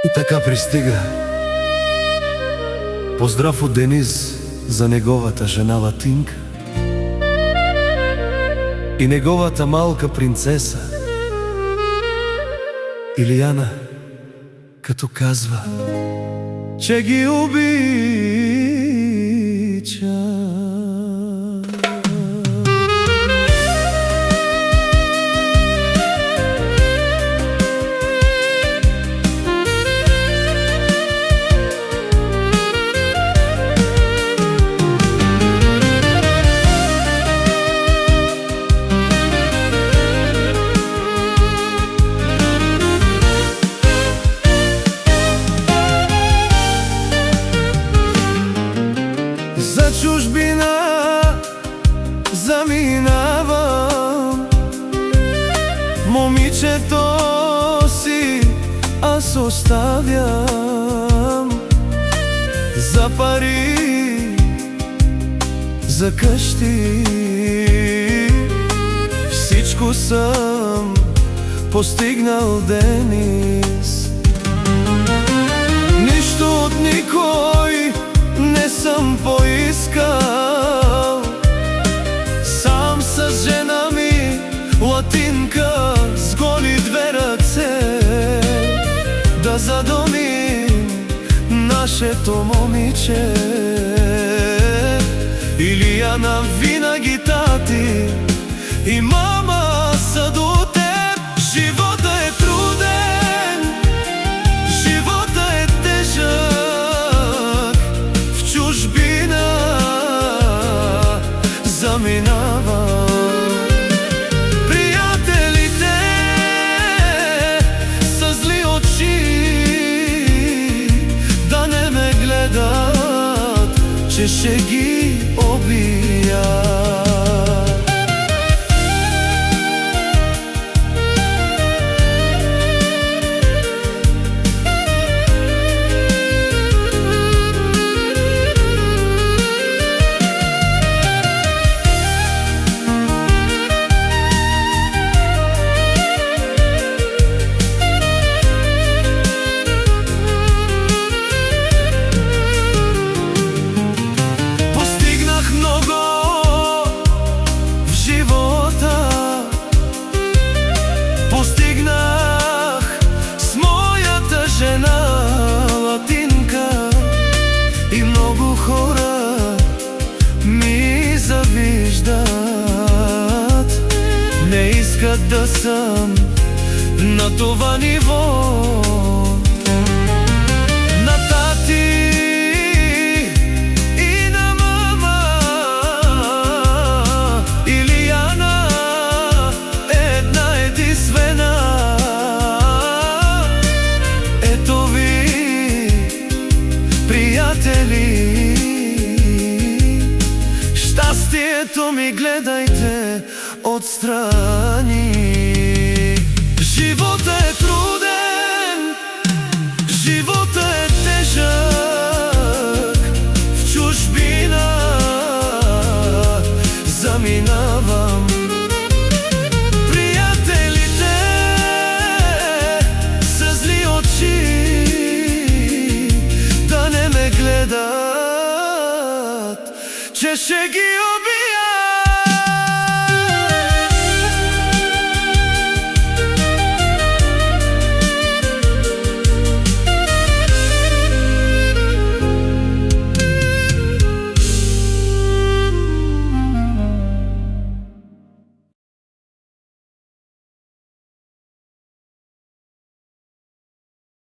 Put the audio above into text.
И така пристига. Поздрав от Дениз за неговата жена Латинка и неговата малка принцеса Илияна, като казва, че ги обича. За чужбина заминавам, момичето си аз оставям. За пари, за къщи, всичко съм постигнал, Дениз. Нищо от никой не съм поискал, сам с жена ми Латинка, с голи две ръце да задомим нашето момиче. Илияна, винаги тати и мама са до теб. Живота е труден, живота е тежък, в чужбина заминава. Приятелите са зли очи, да не ме гледат, че ще ги обия. Постигнах с моята жена Латинка и много хора ми завиждат. Не искат да съм на това ниво. На тати и на мама Илияна една единствена. Ето ви, приятели, щастието ми гледайте отстрани.